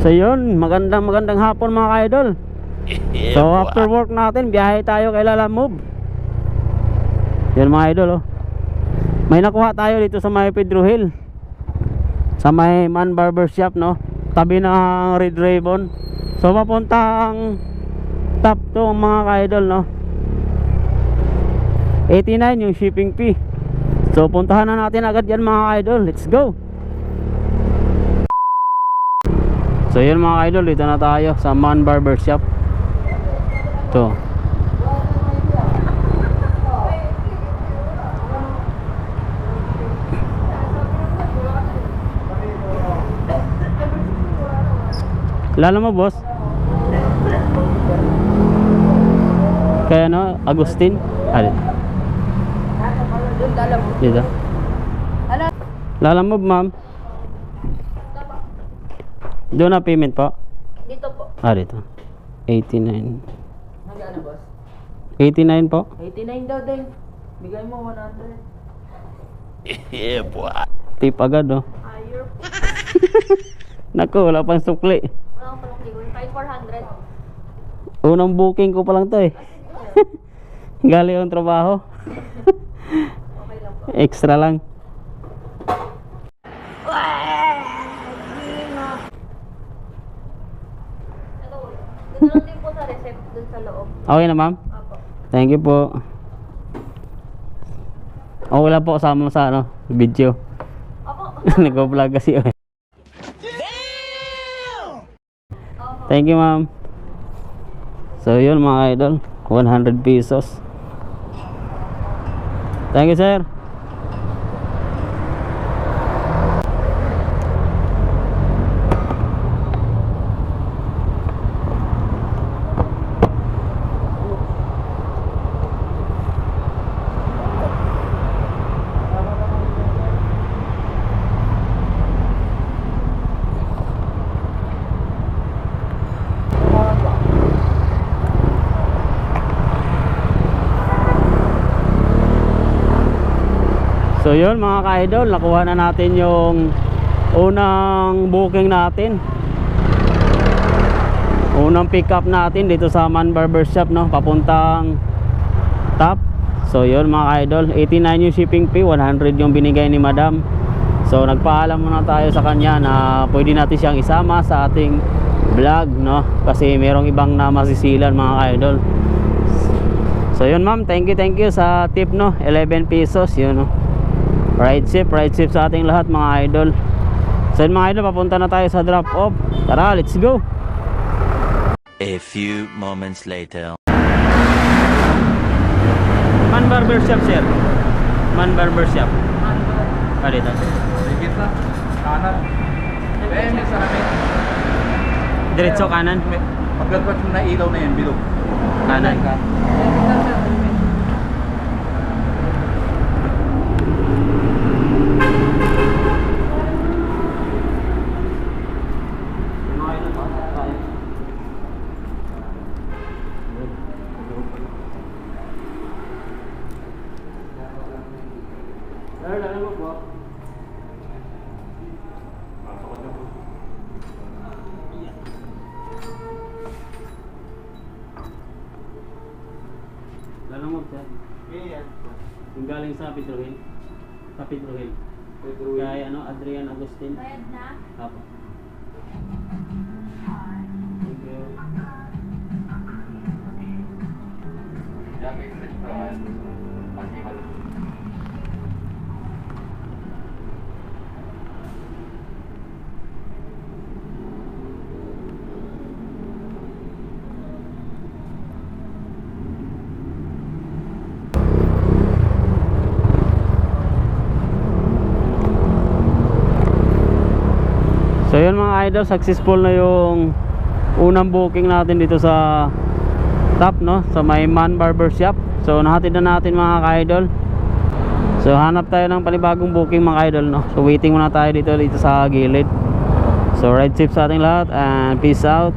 So yun, magandang hapon mga ka-idol. So after work natin, biyahe tayo kay Lalamove. Yan mga idol oh. May nakuha tayo dito sa may Pedro Hill, sa may Man Barber Shop, no? Tabi ng Red Ribbon. So papuntang top to mga ka-idol, no? 89 yung shipping fee. So puntahan na natin agad yan mga ka-idol. Let's go. So yun mga ka-idol, dito na tayo sa Man Barber Shop. Ito. Lalo mo boss? Kaya no, Agustin? Alin? Dito. Lalamove ma'am. Doon na payment po? Dito po. Dito. 89. Ano boss? 89 po? 89 daw din. Bigay mo 100. Yeah, boy. Tip agad oh. Ayur. Naku, wala pang sukli. Wala akong palang ligo. Kahit 400. Unang booking ko pa lang to eh. Galing yung trabaho. Okay lang po. Extra lang. Ito, dito lang din po sa receipt dun sa loob. Okay na ma'am? Apo. Thank you po. Okay lang po kasama sa ano, video. Apo. Nag-vlog kasi eh. Thank you ma'am. So yun mga idol, 100 pesos. Thank you sir. So yun mga ka-idol, nakuha na natin yung unang booking natin. Unang pick up natin dito sa Man Barber Shop, no? Papuntang top. So yun mga ka-idol, 89 yung shipping fee, 100 yung binigay ni madam. So nagpaalam muna tayo sa kanya na pwede natin siyang isama sa ating vlog, no? Kasi merong ibang na masisilan mga ka-idol. So yun ma'am, thank you sa tip, no? 11 pesos yun, no? Ride safe sa ating lahat mga idol. So yun mga idol, papunta na tayo sa drop off. Tara, let's go. A few moments later. Man Barber Shop sir. Man Barber Shop. Dito. Dikit na. Kanan. May salamin. Diretso kanan. Pagkatpat mo na ilaw na yan, bilog. Kanan. Lalamove sir. Yung galing sa Pedro Hill. Sa Pedro Hill. Kay ano, Adrian Agustin. Bayad na? Apo. Thank you. So yun mga idol, successful na yung unang booking natin dito sa top, no? Sa may Man Barber Shop. So nahatid na natin mga ka-idol. So hanap tayo ng panibagong booking mga idol, no? So waiting muna tayo dito sa gilid. So ride safe sa ating lahat and peace out.